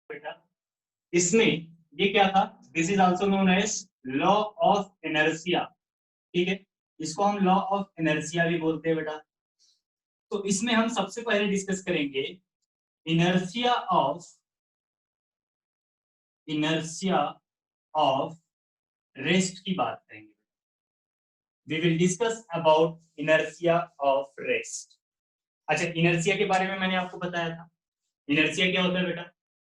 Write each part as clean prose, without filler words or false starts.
बेटा इसमें ये क्या था, this is also known as law of inertia. ठीक है, इसको हम लॉ ऑफ इनर्शिया भी बोलते हैं बेटा। तो इसमें हम सबसे पहले डिस्कस करेंगे इनर्शिया ऑफ रेस्ट की बात करेंगे। We will discuss about inertia of rest. अच्छा, इनर्शिया के बारे में मैंने आपको बताया था। इनर्शिया क्या होता है बेटा?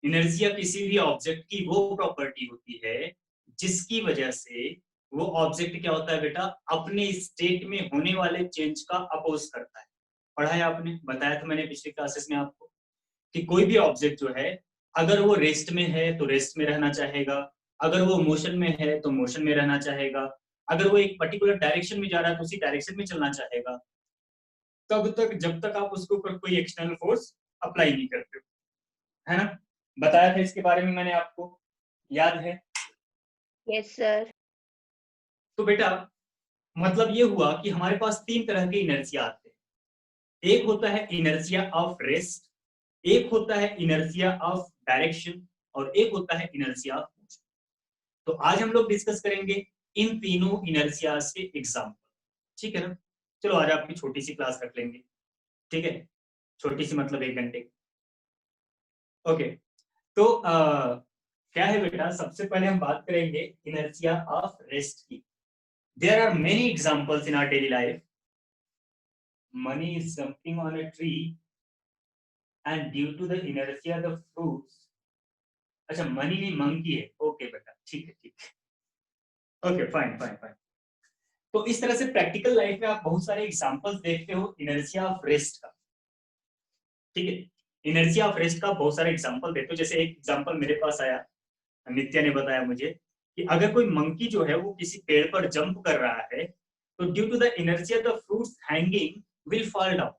इनर्शिया किसी भी ऑब्जेक्ट की वो प्रॉपर्टी होती है जिसकी वजह से वो ऑब्जेक्ट क्या होता है बेटा, अपने स्टेट में होने वाले चेंज का अपोज करता है। पढ़ा है आपने, बताया था मैंने पिछले क्लासेस में आपको कि कोई भी ऑब्जेक्ट जो है, अगर वो रेस्ट में है तो रेस्ट में रहना चाहेगा, अगर वो मोशन में है तो मोशन में रहना चाहेगा, अगर वो एक पर्टिकुलर डायरेक्शन में जा रहा है तो उसी डायरेक्शन में चलना चाहेगा, तब तक जब तक आप उसके ऊपर कोई एक्सटर्नल फोर्स अप्लाई नहीं करते हो, है ना। बताया था इसके बारे में मैंने आपको, याद है? Yes sir. तो बेटा मतलब ये हुआ कि हमारे पास तीन तरह के इनर्शिया आते हैं। एक होता है इनर्शिया ऑफ रेस्ट, एक होता है इनर्शिया ऑफ डायरेक्शन, और एक होता है इनर्शिया ऑफ मोशन। तो आज हम लोग डिस्कस करेंगे इन तीनों इनर्शिया के एग्जाम्पल। ठीक है ना। चलो आज आपकी छोटी सी क्लास रख लेंगे। ठीक है, छोटी सी मतलब 1 घंटे। ओके, तो क्या है बेटा, सबसे पहले हम बात करेंगे इनर्शिया ऑफ रेस्ट की। There are many examples in our daily life. Money is jumping on a tree and due to the inertia the fruits. अच्छा, मनी नहीं मंकी है। ओके बेटा, ठीक है ठीक है। Okay, fine fine fine. तो इस तरह से प्रैक्टिकल लाइफ में आप बहुत सारे एग्जांपल्स देखते हो इनर्शिया ऑफ रेस्ट का। ठीक है, इनर्शिया ऑफ रेस्ट का बहुत सारे एग्जांपल देखते हो। जैसे एक एग्जांपल मेरे पास आया, नित्या ने बताया मुझे कि अगर कोई मंकी जो है वो किसी पेड़ पर जंप कर रहा है तो due to the inertia the fruits hanging will fall down.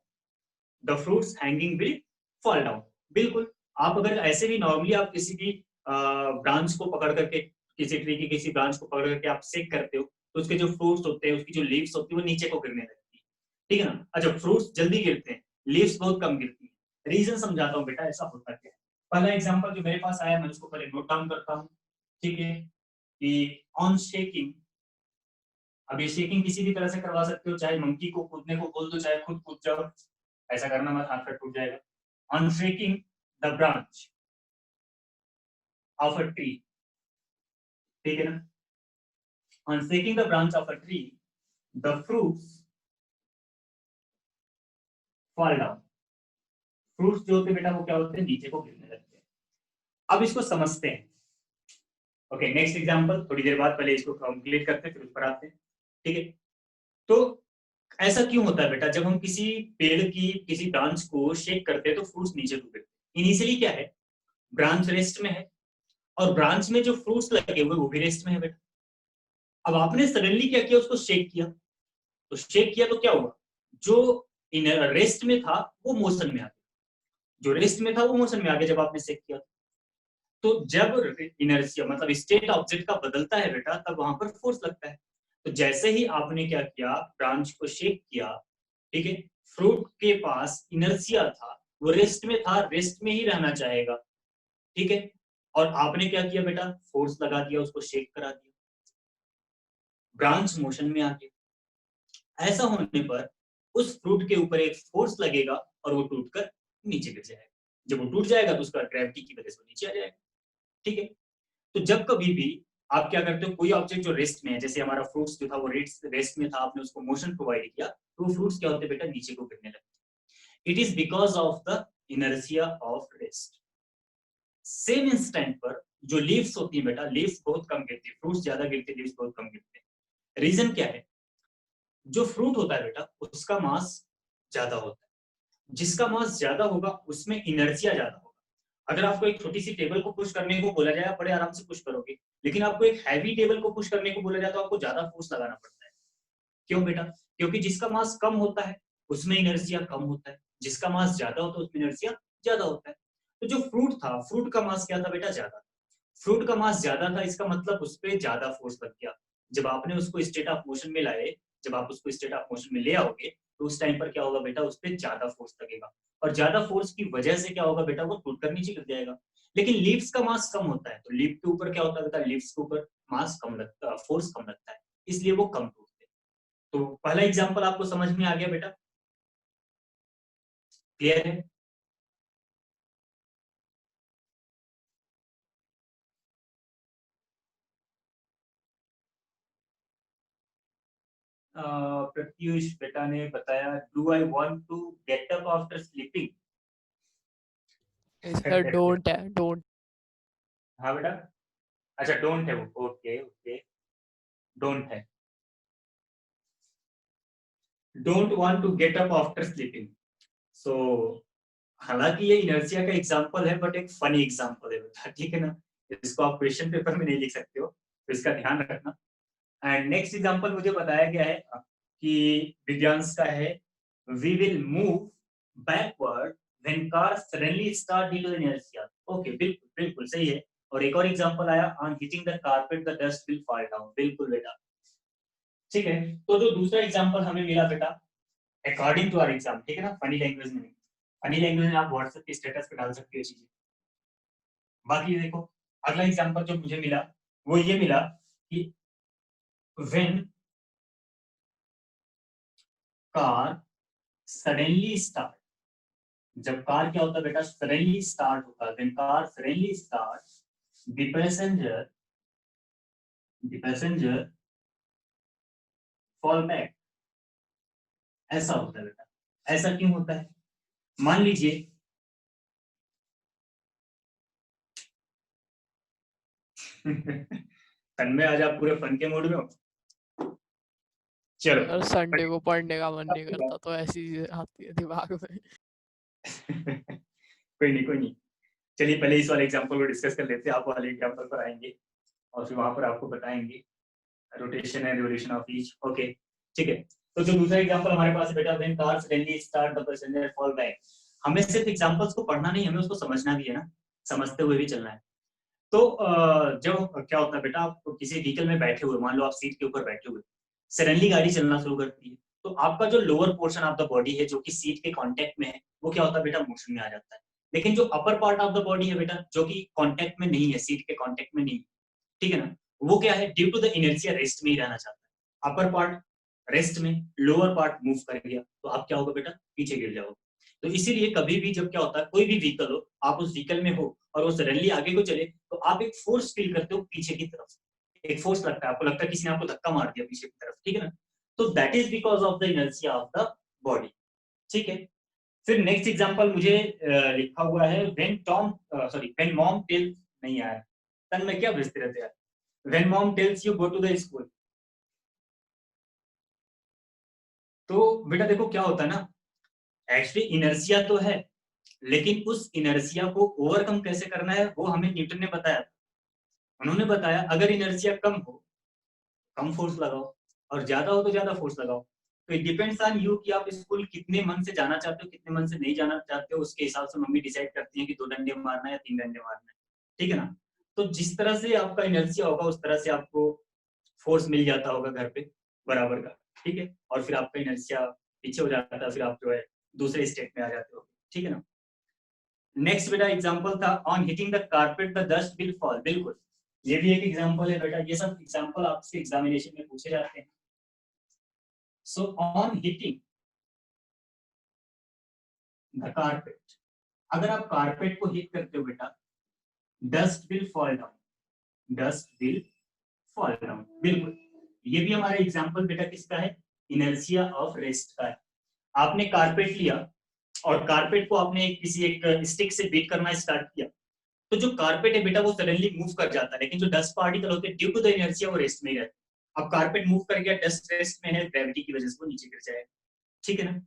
The fruits hanging will fall down. बिल्कुल, आप अगर ऐसे भी नॉर्मली आप किसी भी ब्रांच को पकड़ करके, किसी ट्री की किसी ब्रांच को पकड़ करके आप सेक करते हो तो उसके जो फ्रूट्स होते हैं, उसकी जो लीव्स होती है वो नीचे को गिरने लगती है। ठीक है ना। अच्छा, फ्रूट्स जल्दी गिरते हैं, लीव्स बहुत कम गिरती है। रीजन समझाता हूँ बेटा, ऐसा होता क्या है। पहला एग्जांपल जो मेरे पास आया, मैं उसको पहले नोट डाउन करता हूँ। ठीक है, कि ऑन शेकिंग। अब ये शेकिंग किसी भी तरह से करवा सकते हो, चाहे मंकी को कूदने को बोल दो, चाहे खुद कूद जाओ। ऐसा करना मत, हाथ पैर टूट जाएगा। On shaking the branch of a tree. ठीक है ना। On shaking the branch of a tree the fruits fall down. Fruits जो होते हैं बेटा वो क्या होते हैं, नीचे को गिरने लगते हैं। अब इसको समझते हैं। ओके, नेक्स्ट एग्जांपल थोड़ी देर बाद, पहले इसको कंप्लीट करते हैं फिर उस पर आते हैं। ठीक है, तो ऐसा क्यों होता है बेटा, जब हम किसी पेड़ की किसी ब्रांच को शेक करते हैं तो फ्रूट्स नीचे को गिरते हैं। इनिशियली क्या है, ब्रांच रेस्ट में है और ब्रांच में जो फ्रूट्स लगे हुए वो भी रेस्ट में है बेटा। अब आपने सडनली क्या किया, उसको शेक किया। तो शेक किया तो क्या हुआ, जो इन रेस्ट में था वो मोशन में आ गया, जो रेस्ट में था वो मोशन में आ गया जब आपने शेक किया। तो जब इनर्शिया मतलब स्टेट ऑब्जेक्ट का बदलता है बेटा, तब वहां पर फोर्स लगता है। तो जैसे ही आपने क्या किया, ब्रांच को शेक किया, ठीक है, फ्रूट के पास इनर्शिया था, वो रेस्ट में था, रेस्ट में ही रहना चाहेगा। ठीक है, और आपने क्या किया बेटा, फोर्स लगा दिया, उसको शेक करा दिया, ब्रांच मोशन में आ गया। ऐसा होने पर उस फ्रूट के ऊपर एक फोर्स लगेगा और वो टूटकर नीचे गिर जाएगा। जब वो टूट जाएगा तो उसका ग्रेविटी की वजह से वो नीचे आ जाएगा। ठीक है, तो जब कभी भी आप क्या करते हो, कोई ऑब्जेक्ट जो रेस्ट में है, जैसे हमारा फ्रूट्स जो था वो रेस्ट में था, आपने उसको मोशन प्रोवाइड किया, तो फ्रूट्स क्या होते हैं बेटा, नीचे को गिरने लगते। It is because of the inertia of rest. Same instant पर जो लीव्स होती है बेटा, लीव्स बहुत कम गिरती है, फ्रूट्स ज्यादा गिरते, लीव्स बहुत कम गिरते हैं। रीजन क्या है, जो फ्रूट होता है बेटा उसका मास ज्यादा होता है, जिसका मास ज्यादा होगा उसमें इनर्शिया ज्यादा होगा। अगर आपको एक छोटी सी टेबल को पुश करने को बोला जाए, आप बड़े आराम से पुश करोगे, लेकिन आपको एक हैवी टेबल को पुश करने को बोला जाए तो आपको ज्यादा फोर्स लगाना पड़ता है। क्यों बेटा, क्योंकि जिसका मास कम होता है उसमें इनर्शिया कम होता है, जिसका मास ज्यादा होता है उसमें इनर्शिया ज्यादा होता है। तो जो फ्रूट था, फ्रूट का मास क्या था बेटा, ज्यादा। फ्रूट का मास ज्यादा था, इसका मतलब उस पर ज्यादा फोर्स लग गया। जब आपने उसको स्टेट ऑफ मोशन में लाए, जब आप उसको स्टेट ऑफ मोशन में ले आओगे तो उस टाइम पर क्या होगा बेटा, उस पर ज्यादा फोर्स लगेगा, और ज्यादा फोर्स की वजह से क्या होगा बेटा, वो टूट कर नीचे गिर जाएगा। लेकिन लीव्स का मास कम होता है, तो लीफ के ऊपर क्या होता है बेटा, लीव्स के ऊपर मास कम लगता है, फोर्स कम लगता है, इसलिए वो कम टूटते हैं। तो पहला एग्जांपल आपको समझ में आ गया बेटा, क्लियर है? प्रत्युष बेटा ने बताया, do I want to get up after sleeping? Sir don't है, डोंट। हाँ बेटा, अच्छा डोंट है वो, ओके ओके, डोंट है, don't want to get up after sleeping. So हालांकि ये इनर्शिया का एग्जांपल है, बट एक फनी एग्जांपल है बेटा, ठीक है ना, इसको आप क्वेश्चन पेपर में नहीं लिख सकते हो, तो इसका ध्यान रखना। एंड नेक्स्ट एग्जांपल मुझे बताया गया है कि विज्ञान का है, we will move backward when car suddenly start due to inertia. Okay, बिल्कुल बिल्कुल सही है। और एक और एग्जांपल आया, on hitting the carpet the dust will fall down. बिल्कुल बेटा, ठीक है। तो जो दूसरा एग्जांपल हमें मिला बेटा, अकॉर्डिंग टू आवर एग्जाम, ठीक है ना, फनी लैंग्वेज में, फनी लैंग्वेज में आप व्हाट्सएप के स्टेटस पे डाल सकते हो चीजें। बाकी देखो, अगला एग्जांपल जो मुझे मिला वो ये मिला कि व्हेन कार सडनली स्टार्ट, जब कार क्या होता है बेटा, सडनली स्टार्ट होता है, when car suddenly start the passenger fall back. ऐसा होता है बेटा, ऐसा क्यों होता है? मान लीजिए तन्मय आज आप पूरे फन के मूड में हो। चलो सर संडे को पढ़ने का मन नहीं करता, तो ऐसी चीजें आती है दिमाग में। कोई नहीं कोई नहीं, चलिए पहले इस वाले एग्जांपल को डिस्कस कर लेते हैं, आप वाले एग्जांपल पर आएंगे और फिर वहां पर आपको बताएंगे rotation and revolution of each. Okay, ठीक है। तो जो दूसरा एग्जांपल हमारे पास है बेटा, when car suddenly start the passenger fall back. हमें सिर्फ एग्जांपल्स को पढ़ना नहीं, हमें उसको समझना भी है ना, समझते हुए भी चलना है। तो जब क्या होता है बेटा, आप किसी व्हीकल में बैठे हुए, मान लो आप सीट के ऊपर बैठे हुए, सडनली गाड़ी चलना शुरू करती है, तो आपका जो lower portion of the body है जो कि सीट के कांटेक्ट में है, वो क्या होता है बेटा, मोशन में आ जाता है। लेकिन जो upper part of the body है बेटा, जो कि कांटेक्ट में नहीं है, सीट के कांटेक्ट में नहीं है, ठीक है ना, वो क्या है, due to the inertia rest में ही रहना चाहता है। अपर पार्ट रेस्ट में, लोअर पार्ट मूव कर गया, तो आप क्या होगा बेटा, पीछे गिर जाओगे। तो इसीलिए कभी भी जब क्या होता है, कोई भी व्हीकल हो, आप उस व्हीकल में हो और वो सडनली आगे को चले, तो आप एक फोर्स फील करते हो पीछे की तरफ, एक फोर्स लगता है, आपको लगता है किसी ने आपको धक्का मार दिया पीछे की तरफ, ठीक है ना। तो that is because of the inertia of the body, ठीक है। फिर नेक्स्ट एग्जांपल मुझे लिखा हुआ है, व्हेन मॉम टेल्स, नहीं यार तन में क्या भेजते रहते यार, when mom tells you go to the school. तो बेटा देखो क्या होता है ना, एक्चुअली इनर्शिया तो है, लेकिन उस इनर्शिया को ओवरकम कैसे करना है वो हमें न्यूटन ने बताया। उन्होंने बताया अगर इनर्शिया कम हो, कम फोर्स लगाओ, और ज्यादा हो तो ज्यादा फोर्स लगाओ। तो इट डिपेंड्स ऑन यू कि आप स्कूल कितने मन से जाना चाहते हो, कितने मन से नहीं जाना चाहते हो, उसके हिसाब से मम्मी डिसाइड करती है कि 2 डंडे मारना है या 3 डंडे मारना है, ठीक है ना। तो जिस तरह से आपका इनर्शिया होगा उस तरह से आपको फोर्स मिल जाता होगा घर पे बराबर का, ठीक है, और फिर आपका इनर्शिया पीछे हो जाता है, फिर आप जो है दूसरे स्टेट में आ जाते हो, ठीक है ना। नेक्स्ट बेटा एग्जांपल था, on hitting the carpet the dust will fall. बिल्कुल, ये भी एक एग्जांपल है बेटा, ये सब एग्जांपल आपसे एग्जामिनेशन में पूछे जाते हैं। So on hitting the carpet, अगर आप कारपेट को हिट करते हो बेटा, dust will fall down, dust will fall down. बिल्कुल, ये भी हमारा एग्जांपल बेटा किसका है, इनर्शिया ऑफ रेस्ट का है। आपने कारपेट लिया और कारपेट को आपने किसी एक स्टिक से बीट करना स्टार्ट किया, तो जो कारपेट है बेटा वो सडनली मूव कर जाता है, लेकिन जो डस्ट पार्टिकल होते हैं ड्यू टू द इनर्शिया वो रेस्ट में ही रहते हैं। अब कारपेट मूव कर गया, डस्ट रेस्ट में है, ग्रेविटी की वजह से वो नीचे गिर जाएगा, ठीक है ना।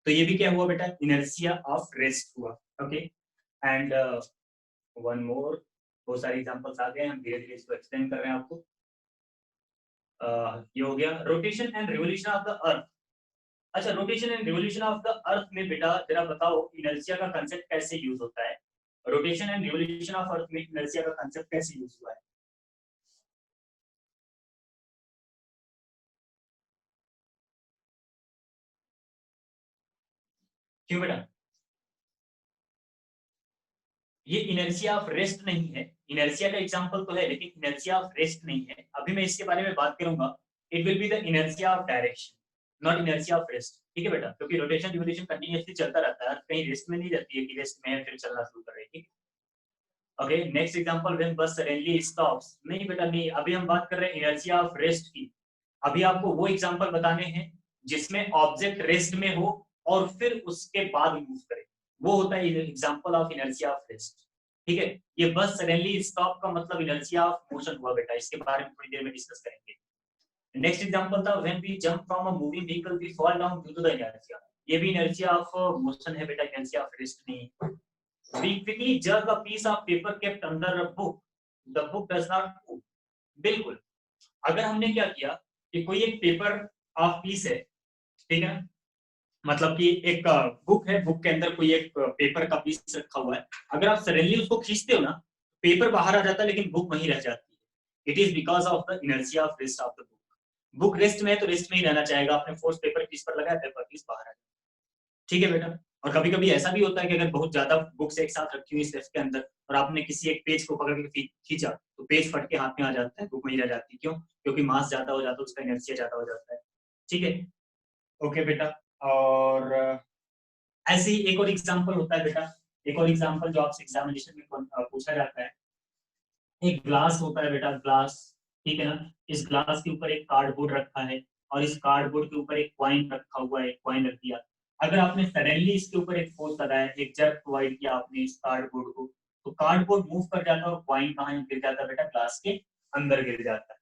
तो ये भी क्या हुआ बेटा, इनर्शिया ऑफ रेस्ट हुआ। ओके, एंड वन मोर, बहुत सारे एग्जांपल्स आ गए, हम धीरे धीरे इसको एक्सप्लेन कर रहे हैं आपको। ये हो गया rotation and revolution of the earth. अच्छा, rotation and revolution of the earth में बेटा जरा बताओ इनर्शिया का कांसेप्ट कैसे यूज होता है, rotation and revolution of earth में इनर्शिया का कांसेप्ट कैसे यूज हुआ है। क्यों बेटा, ये इनर्शिया ऑफ रेस्ट नहीं है, इनर्शिया का एग्जांपल तो है लेकिन इनर्शिया ऑफ रेस्ट नहीं है। अभी मैं इसके बारे में बात करूंगा। It will be the inertia of direction, not inertia of rest. ठीक है बेटा, क्योंकि रोटेशन रिवोल्यूशन कंटिन्यूअसली चलता रहता है, कहीं रेस्ट में नहीं रहती है कि रेस्ट में है फिर चलना शुरू कर रही है। Okay, next example, when bus suddenly stops. नहीं बेटा नहीं, अभी हम बात कर रहे हैं इनर्शिया ऑफ रेस्ट की। अभी आपको वो एग्जांपल बताने हैं जिसमें ऑब्जेक्ट रेस्ट में हो और फिर उसके बाद मूव करे, वो होता है example of inertia of rest. ठीक है, ये बस सडनली स्टॉप का मतलब इनर्शिया ऑफ मोशन हुआ बेटा, इसके बारे में थोड़ी देर में डिस्कस करेंगे। नेक्स्ट एग्जांपल था when we jump from a moving vehicle we fall down due to the inertia. ये भी इनर्शिया ऑफ मोशन है बेटा, इनर्शिया ऑफ रेस्ट नहीं। We quickly jerk a piece of paper kept under a book. The book does not move. बिल्कुल, अगर हमने क्या किया कि कोई एक पेपर ऑफ पीस है, ठीक है, मतलब कि एक बुक है, बुक के अंदर कोई एक पेपर का पीस रखा हुआ है, अगर आप सडनली उसको खींचते हो ना, पेपर बाहर आ जाता है लेकिन बुक वहीं रह जाती है। It is because of the inertia of rest of the book. Book rest में है तो रेस्ट में ही रहना चाहेगा, आपने फोर्स पेपर पीस पर लगाया, पेपर पीस बाहर आ जाए। ठीक है बेटा, और कभी कभी ऐसा भी होता है कि अगर बहुत ज्यादा बुक्स एक साथ रखी हुई शेल्फ के अंदर और आपने किसी एक पेज को पकड़ के खींचा तो पेज फट के हाथ में आ जाता है, बुक वहीं रह जाती है। क्यों? क्योंकि मास ज्यादा हो जाता है, उसका इनर्शिया ज्यादा हो जाता है। ठीक है, ओके बेटा। और ऐसे ही एक और एग्जांपल होता है बेटा, एक और एग्जांपल जो आपसे एग्जामिनेशन में पूछा जाता है। एक ग्लास होता है बेटा, ग्लास, ठीक है ना, इस ग्लास के ऊपर एक कार्डबोर्ड रखा है और इस कार्डबोर्ड के ऊपर एक कॉइन रखा हुआ है, कॉइन रख दिया। अगर आपने सडनली इसके ऊपर एक फोर्स लगाया, एक जर्क प्रोवाइड किया आपने इस कार्डबोर्ड को, तो कार्डबोर्ड मूव कर जाता है और कॉइन कहाँ गिर जाता है बेटा, ग्लास के अंदर गिर जाता है।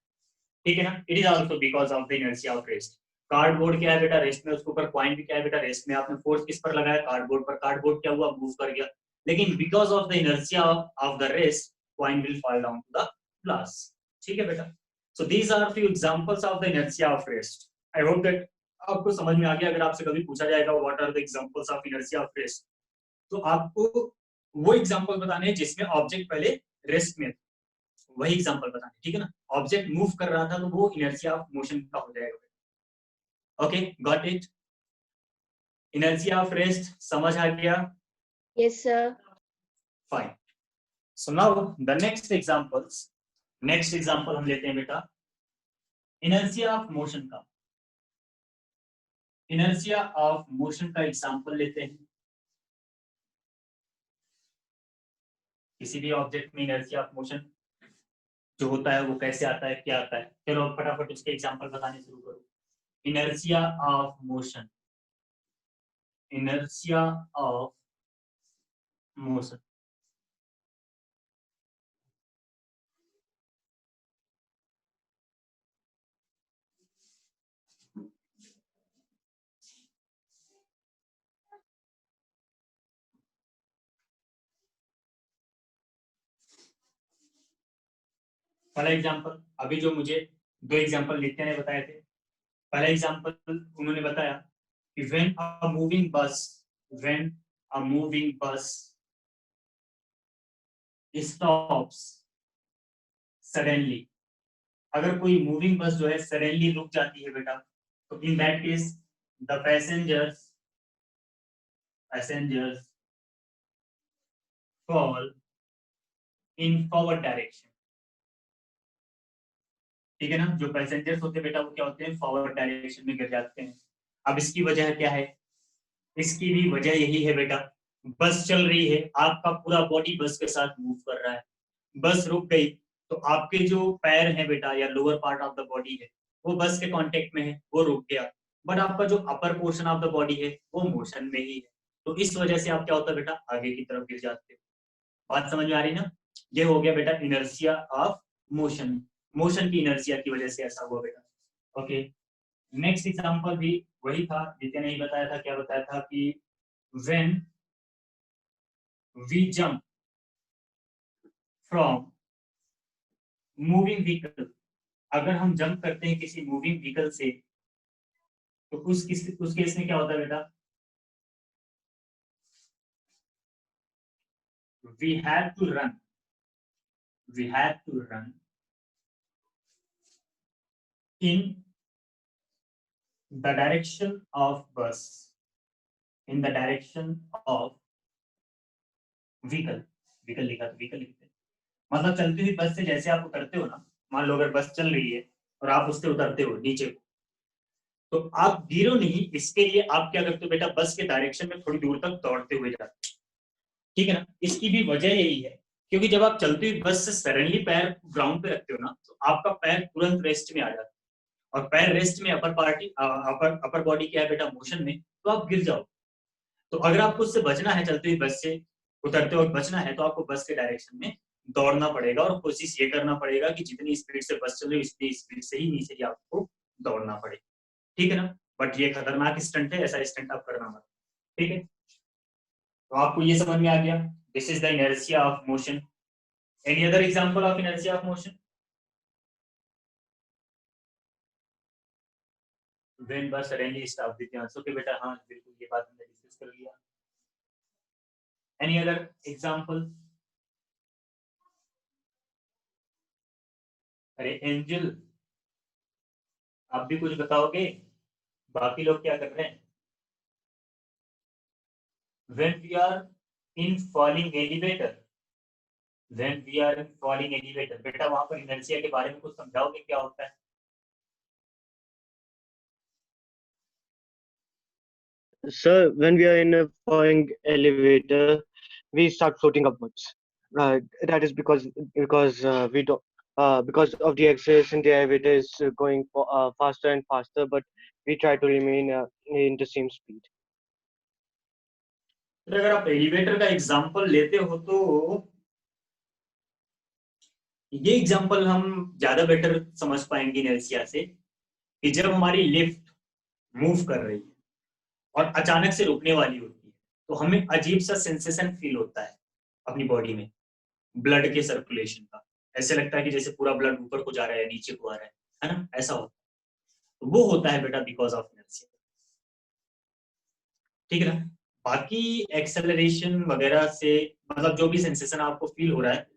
ठीक है ना, it is also because of the inertia of rest. Cardboard क्या है बेटा, रेस्ट में, उसके ऊपर कॉइन भी क्या है बेटा, रेस्ट में। आपने फोर्स किस पर लगाया, कार्डबोर्ड पर, कार्डबोर्ड क्या हुआ, मूव कर गया। लेकिन because of the inertia of the rest, coin will fall down to the glass. ठीक है बेटा, so these are few examples of the inertia of rest. I hope that आपको समझ में आ गया। अगर आपसे कभी पूछा जाएगा what are the examples of inertia of rest, तो आपको वो एग्जांपल बताने हैं जिसमें ऑब्जेक्ट पहले रेस्ट में, वही एग्जांपल बताने। ठीक है ना, ऑब्जेक्ट मूव कर रहा था तो वो इनर्शिया ऑफ मोशन का हो जाएगा। Okay, got it. Inertia of rest समझ आ गया? Yes, sir. Fine. So now the next examples, next example हम लेते हैं बेटा इनर्शिया ऑफ मोशन का। इनर्शिया ऑफ मोशन का एग्जांपल लेते हैं। किसी भी ऑब्जेक्ट में इनर्शिया ऑफ मोशन जो होता है वो कैसे आता है, क्या आता है, चलो फटाफट उसके एग्जांपल बताने शुरू करो। Inertia of motion, inertia of motion. पहला एग्जांपल, अभी जो मुझे दो एग्जांपल नित्या ने बताए थे, पहला एग्जांपल उन्होंने बताया कि व्हेन अ मूविंग बस, when a moving bus stops suddenly. अगर कोई मूविंग बस जो है सडनली रुक जाती है बेटा, तो in that case the passengers fall in forward direction। ठीक है ना, जो पैसेंजर्स होते हैं बेटा वो क्या होते हैं, फॉरवर्ड डायरेक्शन में गिर जाते हैं। अब इसकी वजह क्या है, इसकी भी वजह यही है बेटा, बस चल रही है, आपका पूरा बॉडी बस के साथ मूव कर रहा है, बस रुक गई तो आपके जो पैर हैं बेटा या lower part of the body है वो बस के कांटेक्ट में है, वो रुक गया, बट आपका जो upper portion of the body है वो मोशन में ही है, तो इस वजह से आप क्या होता है बेटा, आगे की तरफ गिर जाते हो। बात समझ में आ रही ना? ये हो गया बेटा इनर्शिया ऑफ मोशन, मोशन की इनर्शिया की वजह से ऐसा हुआ बेटा। ओके, नेक्स्ट एग्जांपल भी वही था, जितने नहीं बताया था, क्या बताया था कि when we jump from moving vehicle. अगर हम जंप करते हैं किसी मूविंग व्हीकल से तो उस केस में क्या होता है बेटा, we have to run, we have to run in the direction of bus, in the direction of vehicle. Vehicle लिखा तो व्हीकल लिखते हैं। मतलब चलती हुई बस से जैसे आप उतरते हो ना, मान लो अगर बस चल रही है और आप उससे उतरते हो नीचे को, तो आप गिरो नहीं, इसके लिए आप क्या करते हो बेटा, बस के डायरेक्शन में थोड़ी दूर तक दौड़ते हुए जाते हो, ठीक है ना। इसकी भी वजह यही है क्योंकि जब आप चलती हुई बस से सडनली पैर ग्राउंड पे रखते हो ना, तो आपका पैर तुरंत रेस्ट में आ जाता है, और पैर रेस्ट में अपर बॉडी क्या है बेटा, मोशन में, तो आप गिर जाओ। तो अगर आपको उससे बचना है, चलती हुई बस से उतरते वक्त बचना है, तो आपको बस के डायरेक्शन में दौड़ना पड़ेगा और कोशिश ये करना पड़ेगा कि जितनी स्पीड से बस चल रही है उतनी स्पीड से ही नीचे ही आपको दौड़ना पड़े, ठीक है ना। बट ये खतरनाक स्टंट है, ऐसा स्टंट आप करना मत, ठीक है। तो आपको ये समझ में आ गया, this is the inertia of motion. Any other example of inertia of motion? When bus suddenly stop the chance, okay बेटा, हाँ बिल्कुल ये बात हमने डिस्कस कर लिया। Any other example? अरे एंजल, आप भी कुछ बताओगे, बाकी लोग क्या कर रहे हैं? when we are in falling elevator, when we are in falling elevator, बेटा वहां पर इनर्शिया के बारे में कुछ समझाओगे क्या होता है? Sir, when we are in a falling elevator, we start floating upwards. That is because we don't because of the acceleration, the elevator is going faster and faster, but we try to remain in the same speed. तो अगर आप elevator का example लेते हो तो ये example हम ज्यादा बेटर समझ पाएंगे इनर्शिया से, कि जब हमारी लिफ्ट मूव कर रही है और अचानक से रुकने वाली होती है, तो हमें अजीब सा सेंसेशन फील होता है अपनी बॉडी में, ब्लड के सर्कुलेशन का। ऐसे लगता है कि जैसे पूरा ब्लड ऊपर को जा रहा है, नीचे को आ रहा है ना, ऐसा होता है। तो वो होता है बेटा बिकॉज ऑफ इनर्शिया, ठीक है ना। बाकी एक्सेलरेशन वगैरह से मतलब जो भी सेंसेशन आपको फील हो रहा है,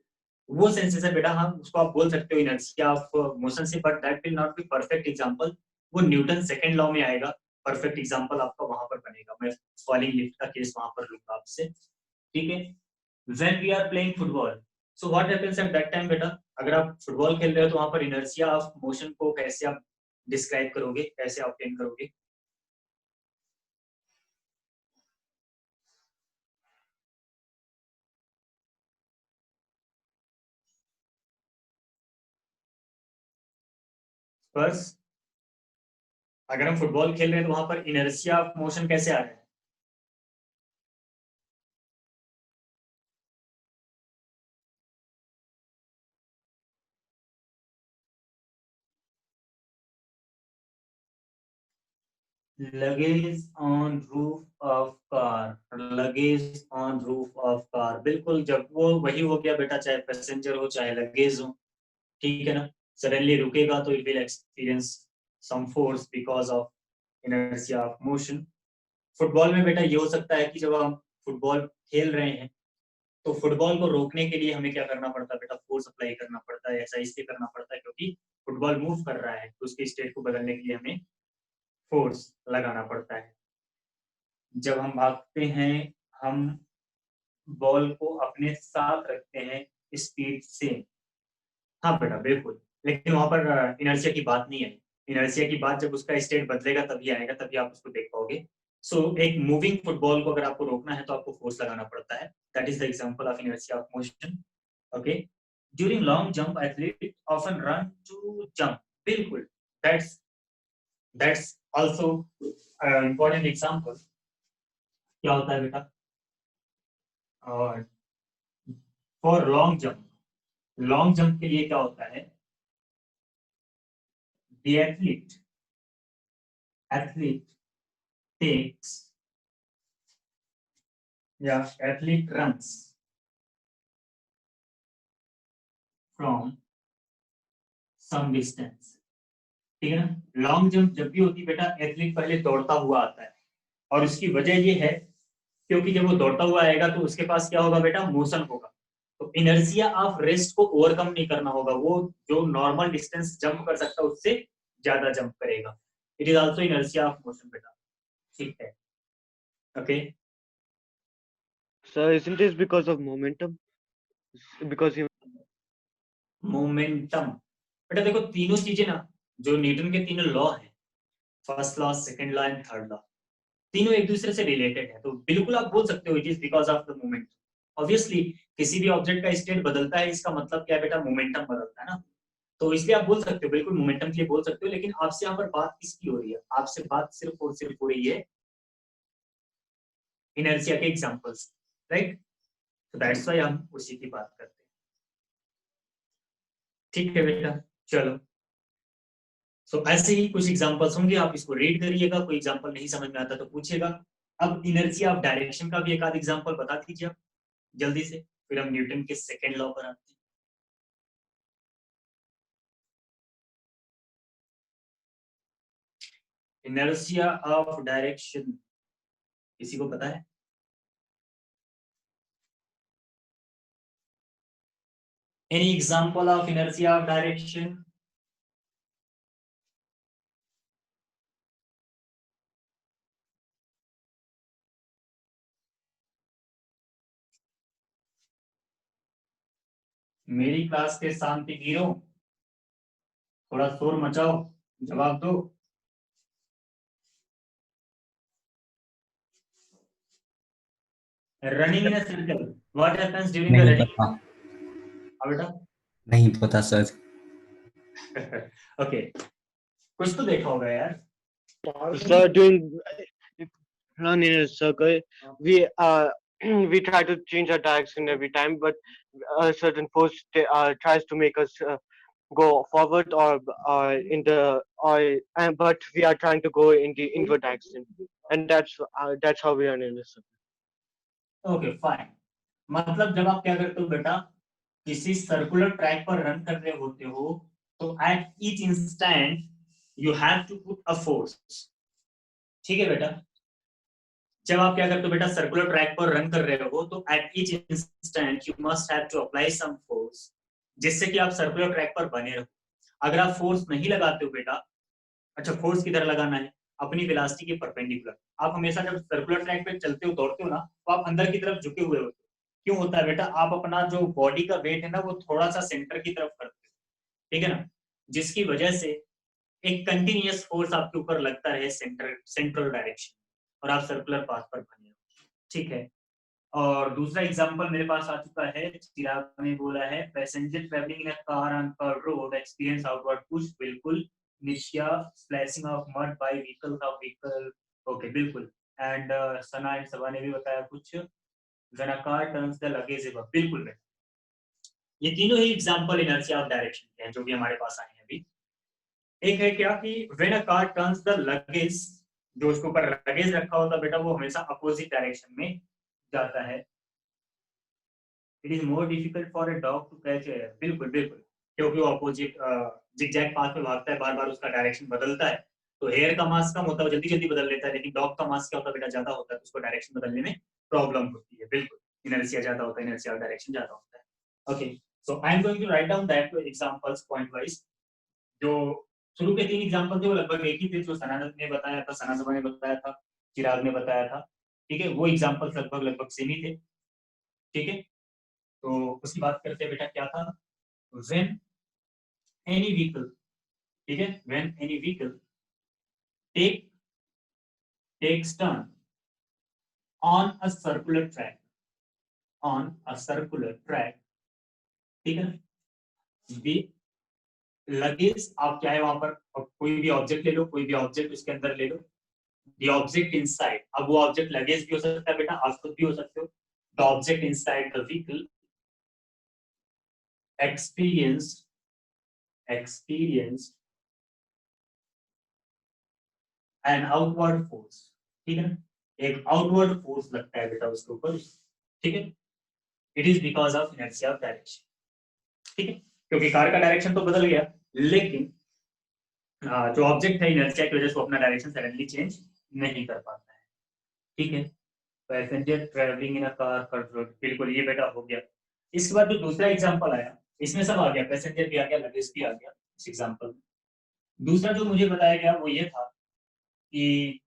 वो सेंसेशन बेटा हम उसको आप बोल सकते हो इनर्शिया ऑफ मोशन से, but that will not be perfect example. वो न्यूटन सेकंड लॉ में आएगा, परफेक्ट एग्जांपल आपका वहां पर बनेगा। मैं फॉलिंग लिफ्ट का केस वहां पर लूंगा आपसे, ठीक है। When we are playing football, so what happens at that time बेटा, अगर आप फुटबॉल खेल रहे हो तो वहां पर इनर्शिया ऑफ मोशन को कैसे आप डिस्क्राइब करोगे, कैसे ऑब्टेन करोगे? बस अगर हम फुटबॉल खेल रहे हैं तो वहां पर इनर्शिया ऑफ मोशन कैसे आ रहा है? Luggage on roof of car, luggage on roof of car, बिल्कुल। जब वो वही हो गया बेटा, चाहे पैसेंजर हो चाहे लगेज हो, ठीक है ना। सडनली रुकेगा तो it will experience some force because of inertia of motion. Football में बेटा ये हो सकता है कि जब हम फुटबॉल खेल रहे हैं तो फुटबॉल को रोकने के लिए हमें क्या करना पड़ता है बेटा, फोर्स अप्लाई करना पड़ता है। ऐसा इसलिए करना पड़ता है क्योंकि फुटबॉल मूव कर रहा है, तो उसके स्टेट को बदलने के लिए हमें फोर्स लगाना पड़ता है। जब हम भागते हैं, हम बॉल को अपने साथ रखते हैं स्पीड से, हाँ बेटा बिल्कुल। लेकिन वहां पर इनर्शिया की बात नहीं आई। इनर्शिया की बात जब उसका स्टेट बदलेगा तभी आएगा, तभी आप उसको देख पाओगे। सो एक मूविंग फुटबॉल को अगर आपको रोकना है तो आपको फोर्स लगाना पड़ता है। That is the example of inertia of motion, okay. During long jump athlete often run to jump, बिल्कुल। That's also important example. क्या होता है बेटा, और for long jump, long jump के लिए क्या होता है, the athlete takes, या athlete runs from some distance, ठीक है ना। लॉन्ग जंप जब भी होती है बेटा, एथलीट पहले दौड़ता हुआ आता है, और उसकी वजह ये है क्योंकि जब वो दौड़ता हुआ आएगा तो उसके पास क्या होगा बेटा, मोशन होगा। तो इनर्शिया ऑफ रेस्ट को ओवरकम नहीं करना होगा, वो जो नॉर्मल डिस्टेंस जंप कर सकता है उससे ज्यादा जंप करेगा। It is also inertia of motion बेटा, ठीक है, okay. Sir, isn't this because of momentum? because he momentum. बेटा देखो तीनों चीजें ना, जो न्यूटन के तीनों लॉ हैं, first law, second law and third law, तीनों एक दूसरे से रिलेटेड है, तो बिल्कुल आप बोल सकते हो it is because of the moment. Obviously किसी भी ऑब्जेक्ट का स्टेट बदलता है, इसका मतलब क्या है बेटा, मोमेंटम बदलता है ना, तो इसलिए आप बोल सकते हो, बिल्कुल मोमेंटम के लिए बोल सकते हो। लेकिन आपसे यहाँ पर बात किसकी हो रही है, आपसे बात सिर्फ और सिर्फ हो रही है इनर्शिया के एग्जांपल्स, राइट? तो दैट्स व्हाई हम उसी की बात करते हैं। ठीक है बेटा, चलो। सो ऐसे ही कुछ एग्जांपल्स होंगे, आप इसको रीड करिएगा, कोई एग्जांपल नहीं समझ में आता तो पूछेगा। अब इनर्शिया ऑफ डायरेक्शन का भी एक आध एग्जांपल बता दीजिए आप जल्दी से, फिर हम न्यूटन के सेकंड लॉ पर आते हैं। इनर्शिया ऑफ डायरेक्शन किसी को पता है? Any example of inertia of direction? मेरी क्लास के शांति वीरों, थोड़ा शोर मचाओ, जवाब दो। Running in a circle, what happens during the नहीं रनिंग? पता, हाँ बेटा। नहीं पता सर। ओके, कुछ तो देखा होगा यार। so doing run in a circle, we we try to change our direction every time, but a certain force tries to make us go forward or in the or but we are trying to go in the inward direction, and that's how we are in a circle. Okay fine, मतलब जब आप क्या करते हो बेटा, किसी circular track पर run कर रहे होते हो, तो at each instant you have to put a force. ठीक है बेटा, जब आप क्या करते हो बेटा, सर्कुलर ट्रैक पर रन कर रहे हो, तो at each instant you must have to apply some force, जिससे कि आप सर्कुलर ट्रैक पर बने रहो। अगर आप फोर्स नहीं लगाते हो बेटा, अच्छा फोर्स किधर लगाना है, अपनी वेलोसिटी के परपेंडिकुलर। आप हमेशा जब सर्कुलर ट्रैक पे चलते हो, दौड़ते हो ना, तो आप अंदर की तरफ झुके हुए होते हो। क्यों होता है बेटा, आप अपना जो बॉडी का वेट है ना, वो थोड़ा सा सेंटर की तरफ करते हो, ठीक है ना, जिसकी वजह से एक कंटिन्यूअस फोर्स आपके ऊपर लगता है सेंट्रल डायरेक्शन, और आप सर्कुलर पाथ पर बने हो। ठीक है, और दूसरा एग्जांपल मेरे पास आ चुका है, चिराग ने बोला है passenger travelling in a car on curve road experience outward push, बिल्कुल। Nishiya splashing of mud by vehicle, okay बिल्कुल। एंड सना एंड सबा ने भी बताया कुछ, when a car turns the luggage above, बिल्कुल। ये तीनों ही एग्जांपल इनर्शिया ऑफ डायरेक्शन के हैं जो भी हमारे पास आए हैं अभी। एक है क्या कि when a car turns the luggage, जो उसके ऊपर लगेज रखा होता बेटा, वो हमेशा अपोजिट डायरेक्शन में जाता है। It is more difficult for a dog to catch hare, बिल्कुल बिल्कुल, क्योंकि वो अपोजिट जिगजैग पाथ में भागता है, बार बार उसका डायरेक्शन बदलता है। तो हेयर का मास कम होता है, वो जल्दी जल्दी बदल लेता है, लेकिन डॉग का मास क्या होता है बेटा, ज्यादा होता है, तो उसको डायरेक्शन बदलने में प्रॉब्लम होती है। बिल्कुल, इनर्शिया ज्यादा होता है, इनर्शिया डायरेक्शन ज्यादा होता है। Okay, so I am going to write down that examples point wise. जो शुरू के तीन एग्जांपल थे वो लगभग एक ही थे, जो सनातन ने बताया था, सना सभा ने बताया था, चिराग ने बताया था। ठीक है, वो एग्जांपल्स लगभग लगभग सेम ही थे। ठीक है, तो उसकी बात करते हैं बेटा, क्या था, when any vehicle, ठीक है, when any vehicle takes turn on a circular track, on a circular track, ठीक है ना, भी लगेज आप चाहे वहां पर कोई भी ऑब्जेक्ट ले लो, कोई भी ऑब्जेक्ट उसके अंदर ले लो, the object inside, अब वो ऑब्जेक्ट लगेज भी हो सकता है बेटा, आप खुद भी हो सकते हो। the object inside the vehicle experienced an outward force, ठीक है ना, एक आउटवर्ड फोर्स लगता है बेटा उसके ऊपर, ठीक है। It is because of inertia of direction, ठीक है, क्योंकि कार का डायरेक्शन तो बदल गया, लेकिन जो ऑब्जेक्ट है इनर्शिया की वजह से वो अपना डायरेक्शन सडनली चेंज नहीं कर पाता है। ठीक है, passenger travelling in a car curve road, बिल्कुल ये बेटा हो गया। इसके बाद जो दूसरा एग्जांपल आया, इसमें सब आ गया, पैसेंजर भी आ गया, लगेज भी आ गया इस एग्जांपल में। दूसरा जो मुझे बताया गया वो ये था कि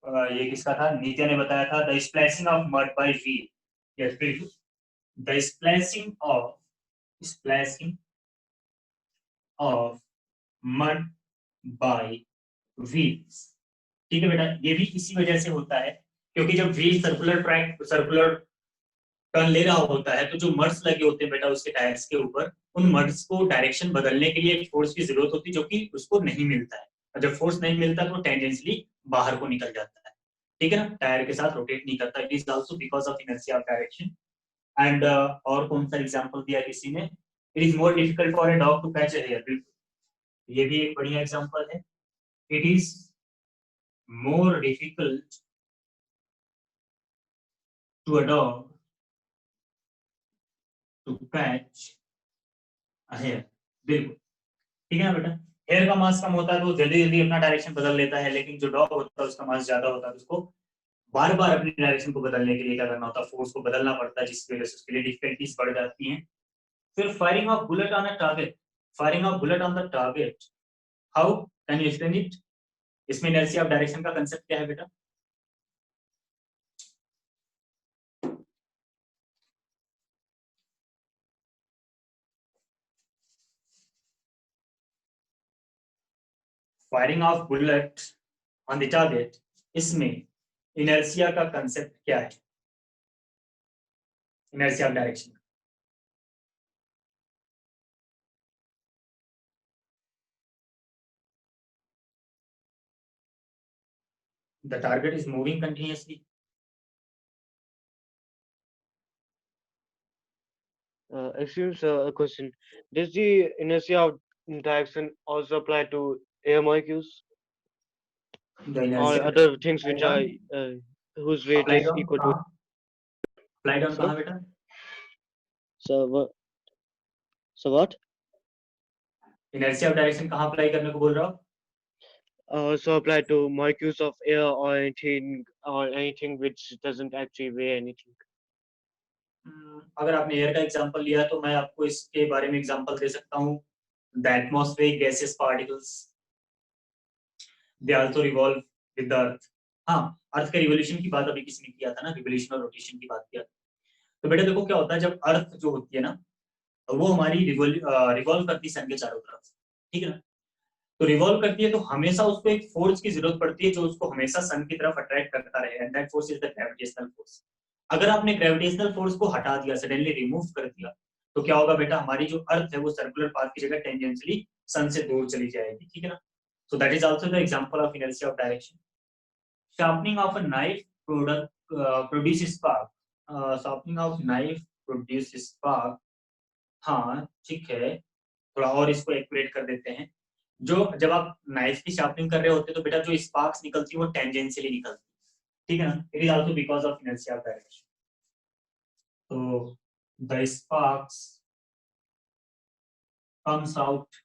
ये किसका था, नित्या ने बताया था, the splashing of mud by wheel. Yes बिल्कुल, the splashing of mud by wheels। ठीक है बेटा, ये भी इसी वजह से होता है क्योंकि जब व्हील सर्कुलर टर्न ले रहा होता है तो जो मड्स लगे होते हैं बेटा उसके टायर्स के ऊपर, उन मड्स को डायरेक्शन बदलने के लिए फोर्स की जरूरत होती है जो कि उसको नहीं मिलता है, और जब फोर्स नहीं मिलता तो टेंजेंशियली बाहर को निकल जाता है। ठीक है ना, टायर के साथ रोटेट नहीं करता। It is also because of inertia of direction. And और कौन सा एग्जांपल दिया किसी ने, it is more difficult for a dog to catch a hare. बिल्कुल, ये भी एक बढ़िया एग्जांपल है। It is more difficult to a dog to catch a hare. बिल्कुल ठीक है ना बेटा, हेयर का मास कम होता है तो जल्दी जल्दी अपना डायरेक्शन बदल लेता है, लेकिन जो डॉग होता है उसका मास ज्यादा होता है तो उसको बार बार अपनी डायरेक्शन को बदलने के लिए क्या करना होता है, फोर्स को बदलना पड़ता है, जिसकी वजह से उसके लिए डिफिकल्टीज बढ़ जाती हैं। फिर firing of bullet on a target, firing of bullet on the target, how can you explain it? इसमें इनर्शिया ऑफ डायरेक्शन का कांसेप्ट क्या है बेटा? Firing of bullet on the target, इसमें इनर्शिया का कांसेप्ट क्या है, inertia of direction? The target is moving continuously. Excuse a question. Does the inertia of direction also apply to air molecules The or inertia other things which are applied whose weight is on equal to? applied on Sir? कहाँ बेटा? So what? So what? Inertia of direction कहाँ apply करने को बोल रहा हो? Also apply to molecules of air or anything which doesn't actually weigh anything. अगर आपने एयर का एग्जांपल लिया तो मैं आपको इसके बारे में एग्जांपल दे सकता हूँ। The atmospheric gaseous particles, they also revolve with the earth। हाँ, अर्थ के रिवोल्यूशन की बात अभी किसी ने किया था ना, रिवोल्यूशन और रोटेशन की बात किया। तो बेटा देखो क्या होता है, जब अर्थ जो होती है ना वो हमारी रिवॉल्व करती है सन के चारों तरफ, ठीक है ना। तो रिवॉल्व करती है तो हमेशा उसको एक फोर्स की जरूरत पड़ती है जो उसको हमेशा सन की तरफ अट्रैक्ट करता रहे, and that force is the gravitational force. अगर आपने ग्रेविटेशनल फोर्स को हटा दिया, सडनली रिमूव कर दिया, तो क्या होगा बेटा, हमारी जो अर्थ है वो सर्कुलर पाथ की जगह टेंजेंशियली सन से दूर चली जाएगी, ठीक है ना। So that is also the example of inertia of direction. Sharpening of a knife produce spark, sharpening of knife produce spark. हाँ ठीक है, थोड़ा और इसको एक्यूरेट कर देते हैं। जो जब आप नाइफ की शार्पनिंग कर रहे होते तो बेटा जो स्पार्क्स निकलती है वो टेंजेंशियली निकलती है, ठीक है ना। It is also because of inertia of direction. तो the sparks comes out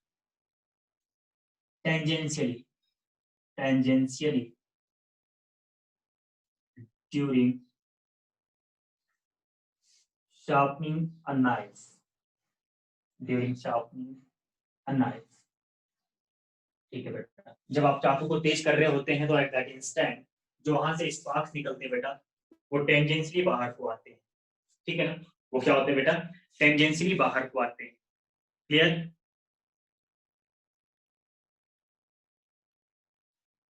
tangentially during sharpening a knife, during sharpening a knife। ठीक है बेटा, जब आप चाकू को तेज कर रहे होते हैं तो एट दैट इंस्टेंट जो वहां से स्पार्क्स निकलते हैं बेटा वो टेंजेंशियली बाहर को आते हैं, ठीक है ना। वो क्या होते हैं बेटा, टेंजेंशियली बाहर को आते हैं। Clear?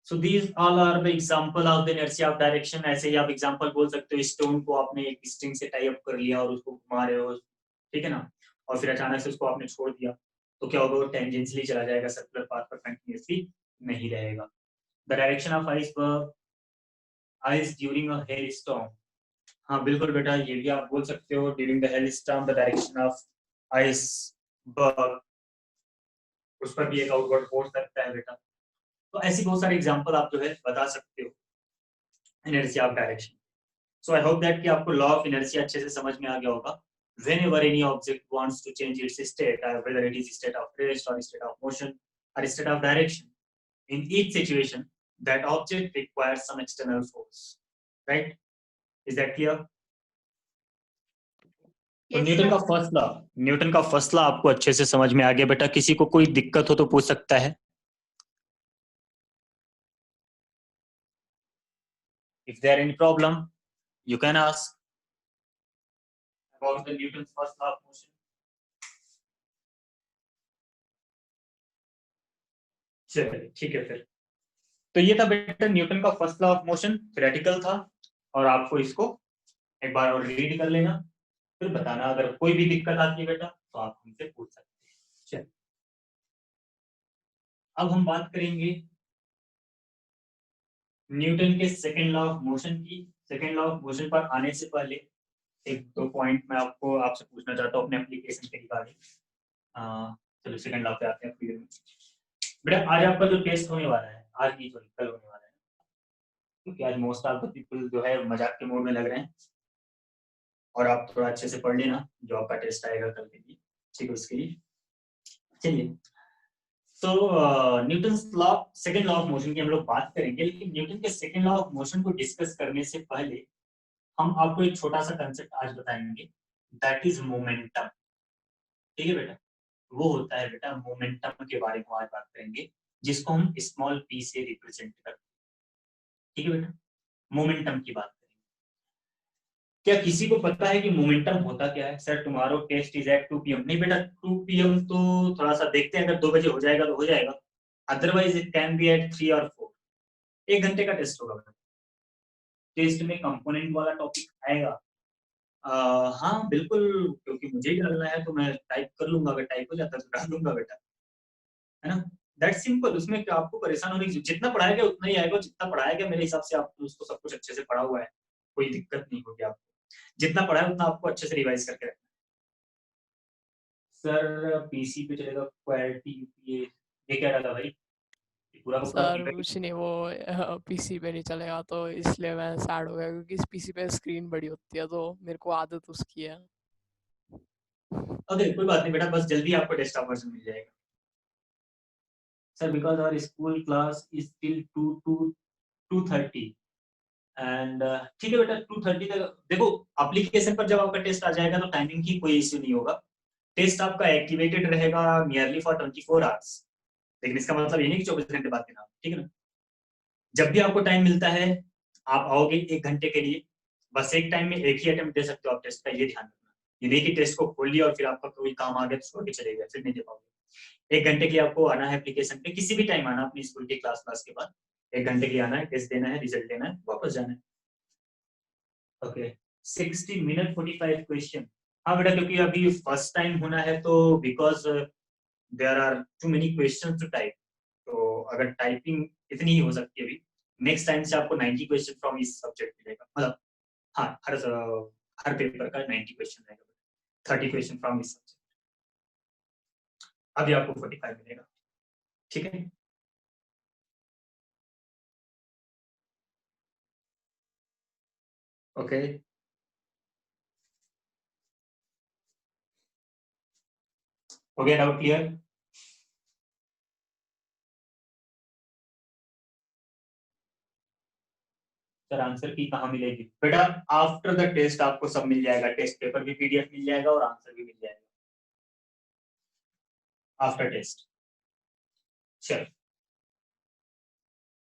So these all are the example of the inertia of direction. ऐसे ही आप एग्जांपल बोल सकते हो, स्टोन को आपने एक स्ट्रिंग से टाई अप कर लिया और उसको घुमा रहे हो, ठीक है ना, और फिर अचानक से उसको आपने छोड़ दिया तो क्या होगा, वो टेंजेंशियली चला जाएगा, सर्कुलर पाथ पर कंटिन्यूअसली नहीं रहेगा। The direction of ice during a hail storm. हाँ बिल्कुल बेटा, ये भी आप बोल सकते हो, during the hail storm the direction of iceberg, उस पर भी एक आउटवर्ड फोर्स लगता है बेटा। तो ऐसी बहुत सारी एग्जांपल आप जो है बता सकते हो inertia of direction. So I hope that कि आपको लॉ ऑफ इनर्शिया अच्छे से समझ में आ गया होगा। Whenever any object wants to change its state, whether it is state of rest or state of motion or state of direction, in each situation, that object requires some external force, right? Is that clear? तो Yes, Newton sir. का first law, Newton का first law आपको अच्छे से समझ में आ गया बेटा। किसी को कोई दिक्कत हो तो पूछ सकता है। If there any problem, you can ask. about the Newton's first law of motion? चलिए ठीक है फिर। तो ये था बेटा न्यूटन का first law of motion, theoretical था, और आपको इसको एक बार और रीड कर लेना, फिर बताना अगर कोई भी दिक्कत आती है बेटा तो आप हमसे पूछ सकते हैं। चलिए अब हम बात करेंगे न्यूटन के सेकेंड लॉ ऑफ मोशन की। सेकेंड लॉ ऑफ मोशन पर आने से पहले एक दो पॉइंट मैं आपसे पूछना चाहता हूँ अपने एप्लीकेशन के रिगार्डिंग। चलो सेकेंड लॉ पे आते हैं फिर। बेटा आज आपका जो टेस्ट होने वाला है, आज नहीं सॉरी कल होने वाला है, क्योंकि आज मोस्ट ऑफ द पीपल जो है मजाक के मूड में लग रहे हैं, और आप थोड़ा अच्छे से पढ़ लेना जो आपका टेस्ट आएगा कल के लिए, ठीक है उसके लिए। चलिए तो Newton law second law of motion की हम लोग बात करेंगे, लेकिन न्यूटन के सेकेंड लॉ ऑफ मोशन को डिस्कस करने से पहले हम आपको एक छोटा सा कंसेप्ट आज बताएंगे, दैट इज मोमेंटम। ठीक है बेटा, वो होता है बेटा मोमेंटम के बारे में आज बात करेंगे, जिसको हम स्मॉल पी से रिप्रेजेंट करते हैं। ठीक है बेटा, मोमेंटम की बात करेंगे। क्या किसी को पता है कि मोमेंटम होता क्या है? Sir tomorrow test is at 2 PM। नहीं बेटा 2 PM तो थोड़ा सा देखते हैं, अगर 2 बजे हो जाएगा तो हो जाएगा, otherwise it can be at 3 और 4। 1 घंटे का टेस्ट होगा बेटा। टेस्ट में कंपोनेंट वाला टॉपिक आएगा। हाँ बिल्कुल, क्योंकि मुझे ही डालना है तो मैं टाइप कर लूंगा, अगर टाइप हो जाता है तो डाल दूंगा बेटा, है ना। दैट सिंपल, उसमें क्या आपको परेशान होने की, जितना पढ़ाया गया उतना ही आएगा, जितना पढ़ाया गया मेरे हिसाब से आप उसको सब कुछ अच्छे से पढ़ा हुआ है, कोई दिक्कत नहीं होगी आपको, जितना पढ़ा है उतना आपको अच्छे से रिवाइज करके रखना। सर पीसी पे चलेगा क्वालिटी ये क्या डाला भाई? पूरा का पूरा सर कुछ नहीं, वो पीसी पे नहीं चलेगा तो इसलिए मैं सैड हो गया, क्योंकि इस पीसी पे स्क्रीन बड़ी होती है तो मेरे को आदत उसकी है। ओके कोई बात नहीं बेटा, बस जल्दी आपको डेस्कटॉप वर्जन मिल जाएगा। Sir because our school class is till 2:30 and ठीक है बेटा 2:30 तक। देखो एप्लीकेशन पर जब आपका टेस्ट आ जाएगा तो टाइमिंग की कोई इश्यू नहीं होगा, टेस्ट आपका एक्टिवेटेड रहेगा नियरली फॉर 24 आवर्स, लेकिन इसका मतलब ये नहीं कि 24 घंटे बाद देना, ठीक है ना। जब भी आपको टाइम मिलता है आप आओगे 1 घंटे के लिए, बस एक टाइम में एक ही अटेम्प्ट दे सकते हो आप टेस्ट का, ये ध्यान रखना। ये नहीं कि टेस्ट को खोल लिया और फिर आपका कोई काम आ गया तो छोड़ के चले गए, फिर नहीं दे पाओगे। 1 घंटे के लिए आपको आना है एप्लीकेशन पे, किसी भी टाइम आना अपनी स्कूल की क्लास के बाद, 1 घंटे के लिए आना है, टेस्ट देना है, रिजल्ट लेना है, वापस जाना है। Okay 60 minute 45 question. हाँ बेटा, क्योंकि अभी फर्स्ट टाइम होना है तो because there are too many question to type, तो अगर टाइपिंग इतनी ही हो सकती है अभी, नेक्स्ट टाइम से आपको 90 क्वेश्चन फ्रॉम इस सब्जेक्ट मिलेगा, मतलब हाँ हर पेपर का 90 क्वेश्चन रहेगा, 30 क्वेश्चन फ्रॉम इस सब्जेक्ट। अभी आपको 45 मिलेगा, ठीक है। ओके हो गया डाउट क्लियर? सर आंसर की कहाँ मिलेगी बेटा? आफ्टर द टेस्ट आपको सब मिल जाएगा, टेस्ट पेपर भी PDF मिल जाएगा और आंसर भी मिल जाएगा आफ्टर टेस्ट। चलो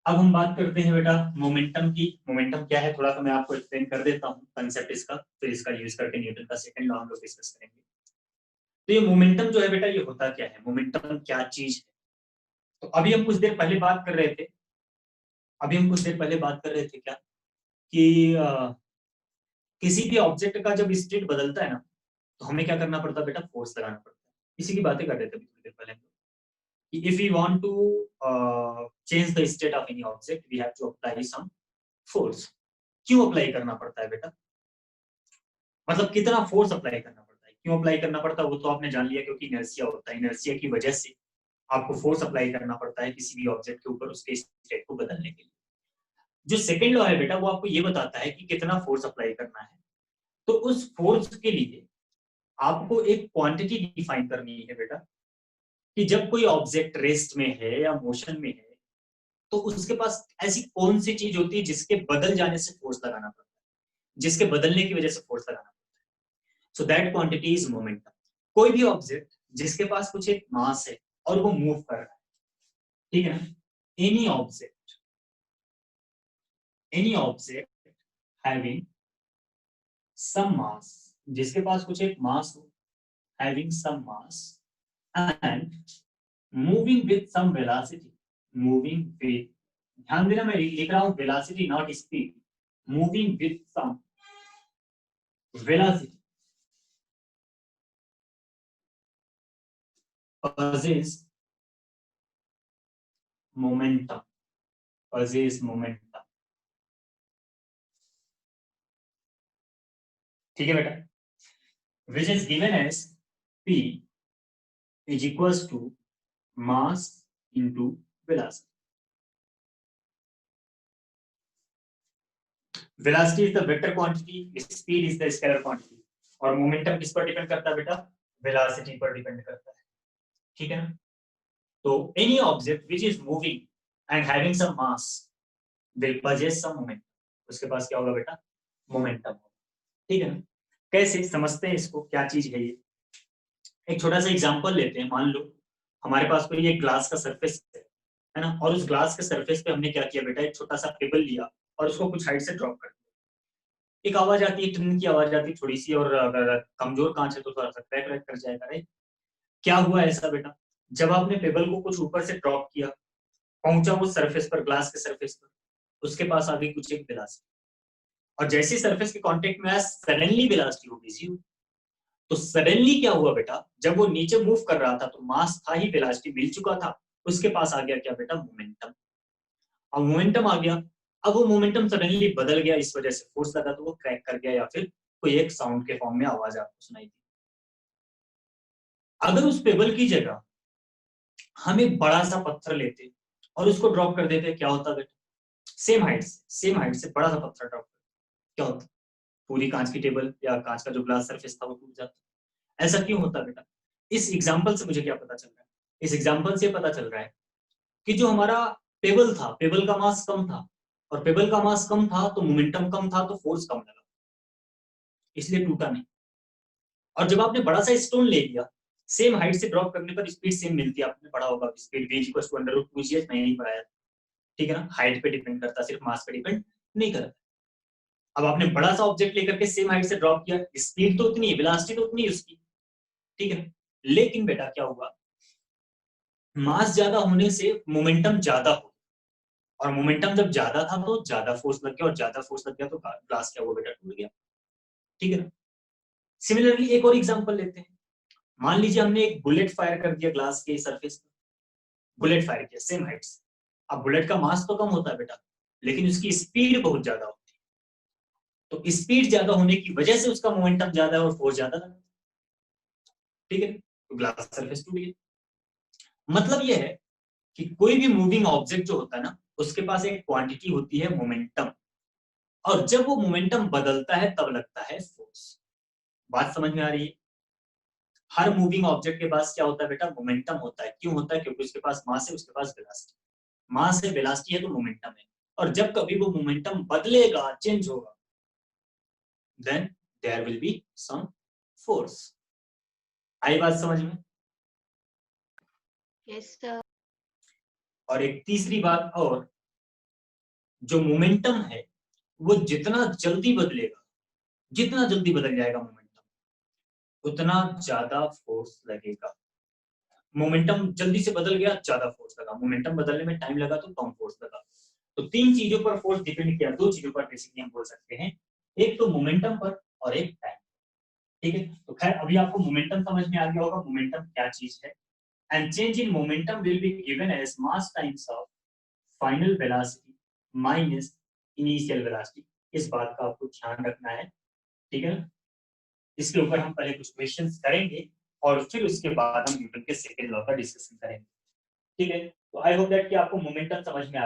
अब हम बात करते हैं बेटा मोमेंटम की। मोमेंटम क्या है थोड़ा सा मैं आपको एक्सप्लेन कर देता हूँ कंसेप्ट इसका, फिर इसका यूज करके न्यूटन का सेकंड लॉ हम लोग डिस्कस करेंगे। तो ये मोमेंटम जो है बेटा ये होता क्या है, मोमेंटम क्या चीज है? तो अभी हम कुछ देर पहले बात कर रहे थे, क्या कि किसी भी ऑब्जेक्ट का जब स्टेट बदलता है ना तो हमें क्या करना पड़ता है बेटा? फोर्स लगाना पड़ता है। इसी की बातें कर रहे थे अभी थोड़ी देर पहले हम लोग, कि if we want to change the state of any object we have to apply some force। क्यों अप्लाई करना पड़ता है बेटा? मतलब कितना फोर्स अप्लाई करना पड़ता है, क्यों अप्लाई करना पड़ता है वो तो आपने जान लिया, क्योंकि इनर्शिया होता है, इनर्शिया की वजह से आपको फोर्स अप्लाई करना पड़ता है किसी भी ऑब्जेक्ट के ऊपर उसके स्टेट को बदलने के लिए। जो सेकंड लॉ है बेटा वो आपको ये बताता है कि कितना फोर्स अप्लाई करना है। तो उस फोर्स के लिए आपको एक क्वांटिटी डिफाइन करनी है बेटा, कि जब कोई ऑब्जेक्ट रेस्ट में है या मोशन में है तो उसके पास ऐसी कौन सी चीज होती है जिसके बदल जाने से फोर्स लगाना पड़ता है, जिसके बदलने की वजह से फोर्स लगाना पड़ता है। So that quantity is momentum. कोई भी ऑब्जेक्ट जिसके पास कुछ एक मास है और वो मूव कर रहा है, ठीक है ना, any object having some mass जिसके पास कुछ एक मास हो, having some mass and moving with some velocity, moving with, ध्यान देना मैं लिख रहा हूं velocity not speed, moving with some velocity possess momentum, possess momentum. ठीक है बेटा, which is given as P is equals to mass into velocity. Velocity is the vector quantity, speed is the scalar quantity, और momentum किस पर depend करता है बेटा? Velocity पर डिपेंड करता है, ठीक है ना? तो any object which is moving and having some mass will possess some momentum. उसके पास क्या होगा बेटा? मोमेंटम होगा, ठीक है ना? कैसे समझते हैं इसको, क्या चीज है ये? एक छोटा सा एग्जांपल लेते हैं। मान लो हमारे पास कोई एक ग्लास का सरफेस है ना, और उस ग्लास के सरफेस पे हमने क्या किया बेटा? एक छोटा सा पेबल लिया और उसको कुछ हाइट से ड्रॉप कर दिया। एक आवाज आती है, टन की आवाज आती है थोड़ी सी, और अगर कमजोर कांच है तो थोड़ा सा क्रैक वैक कर जाएगा, राइट? क्या हुआ ऐसा बेटा? जब आपने पेबल को कुछ ऊपर से ड्रॉप किया, पहुंचा उस सरफेस पर, ग्लास के सरफेस पर, उसके पास आ गई कुछ एक वेलोसिटी, और जैसे सरफेस के कांटेक्ट में आया सडनली वेलोसिटी हो गई 0। तो सडनली क्या हुआ बेटा? जब वो नीचे मूव कर रहा था तो मास था ही, वेलोसिटी मिल चुका था, उसके पास आ गया क्या बेटा? मोमेंटम। अब मोमेंटम आ गया, अब वो मोमेंटम सडनली बदल गया, इस वजह से फोर्स लगा तो वो क्रैक कर गया, या फिर कोई एक साउंड के फॉर्म में आवाज आपको सुनाई दी। अगर उस पेबल की जगह हम एक बड़ा सा पत्थर लेते और उसको ड्रॉप कर देते, क्या होता बेटा? सेम हाइट से बड़ा सा पत्थर ड्रॉप कर, क्या होता? पूरी कांच की टेबल या कांच का जो ग्लास सरफेस था वो टूट जाता। ऐसा क्यों होता बेटा? इस एग्जाम्पल से मुझे क्या पता चल रहा है? इस एग्जाम्पल से पता चल रहा है कि जो हमारा पेबल था, पेबल का मास कम था, और पेबल का मास कम था तो मोमेंटम कम था, तो फोर्स कम लगा, इसलिए टूटा नहीं। और जब आपने बड़ा सा स्टोन ले लिया, सेम हाइट से ड्रॉप करने पर स्पीड सेम मिलती है, आपने पढ़ा होगा स्पीड v = √2g, मैं नहीं पढ़ाया, ठीक है ना? हाइट पे डिपेंड करता, सिर्फ मास पे डिपेंड नहीं करता। अब आपने बड़ा सा ऑब्जेक्ट लेकर के सेम हाइट से ड्रॉप किया, स्पीड तो उतनी है, वेलोसिटी तो उतनी है उसकी, ठीक है? लेकिन बेटा क्या हुआ? मास ज्यादा होने से मोमेंटम ज्यादा हो, और मोमेंटम जब ज्यादा था तो ज्यादा फोर्स लग गया, और ज्यादा फोर्स लग गया तो ग्लास क्या हुआ बेटा? टूट गया, ठीक है ना? सिमिलरली एक और एग्जांपल लेते हैं। मान लीजिए हमने एक बुलेट फायर कर दिया ग्लास के सरफेस पर, बुलेट फायर किया सेम हाइट से। अब बुलेट का मास तो कम होता है बेटा, लेकिन उसकी स्पीड बहुत ज्यादा होती है, तो स्पीड ज्यादा होने की वजह से उसका मोमेंटम ज्यादा है और फोर्स ज्यादा लगा, ठीक है? तो ग्लास सरफेस टूट गया। मतलब यह है कि कोई भी मूविंग ऑब्जेक्ट जो होता है ना, उसके पास एक क्वांटिटी होती है मोमेंटम, और जब वो मोमेंटम बदलता है तब लगता है फोर्स। बात समझ में आ रही है? हर मूविंग ऑब्जेक्ट के पास क्या होता है बेटा? मोमेंटम होता है। क्यों होता है? क्योंकि उसके पास मास है, उसके पास वेलोसिटी, मास है, वेलोसिटी है तो मोमेंटम है, और जब कभी वो मोमेंटम बदलेगा, चेंज होगा, then there will be some force. आई बात समझ में? Yes sir. और एक तीसरी बात और, जो मोमेंटम है वो जितना जल्दी बदलेगा, जितना जल्दी बदल जाएगा मोमेंटम, उतना ज्यादा फोर्स लगेगा। मोमेंटम जल्दी से बदल गया, ज्यादा फोर्स लगा, मोमेंटम बदलने में टाइम लगा तो कम फोर्स लगा। तो तीन चीजों पर फोर्स डिपेंड किया, दो चीजों पर बेसिकली हम बोल सकते हैं, एक तो मोमेंटम पर और एक टाइम, ठीक है? तो खैर अभी आपको मोमेंटम समझ में आ गया होगा, मोमेंटम क्या चीज है। And change in momentum will be given as mass times of final velocity minus initial velocity. इस बात का आपको ध्यान रखना है, ठीक है ना? इसके ऊपर हम पहले कुछ क्वेश्चंस करेंगे और फिर उसके बाद हम न्यूटन के सेकंड लॉ का डिस्कशन करेंगे, ठीक है? तो आई होप दैट कि आपको मोमेंटम समझ में आ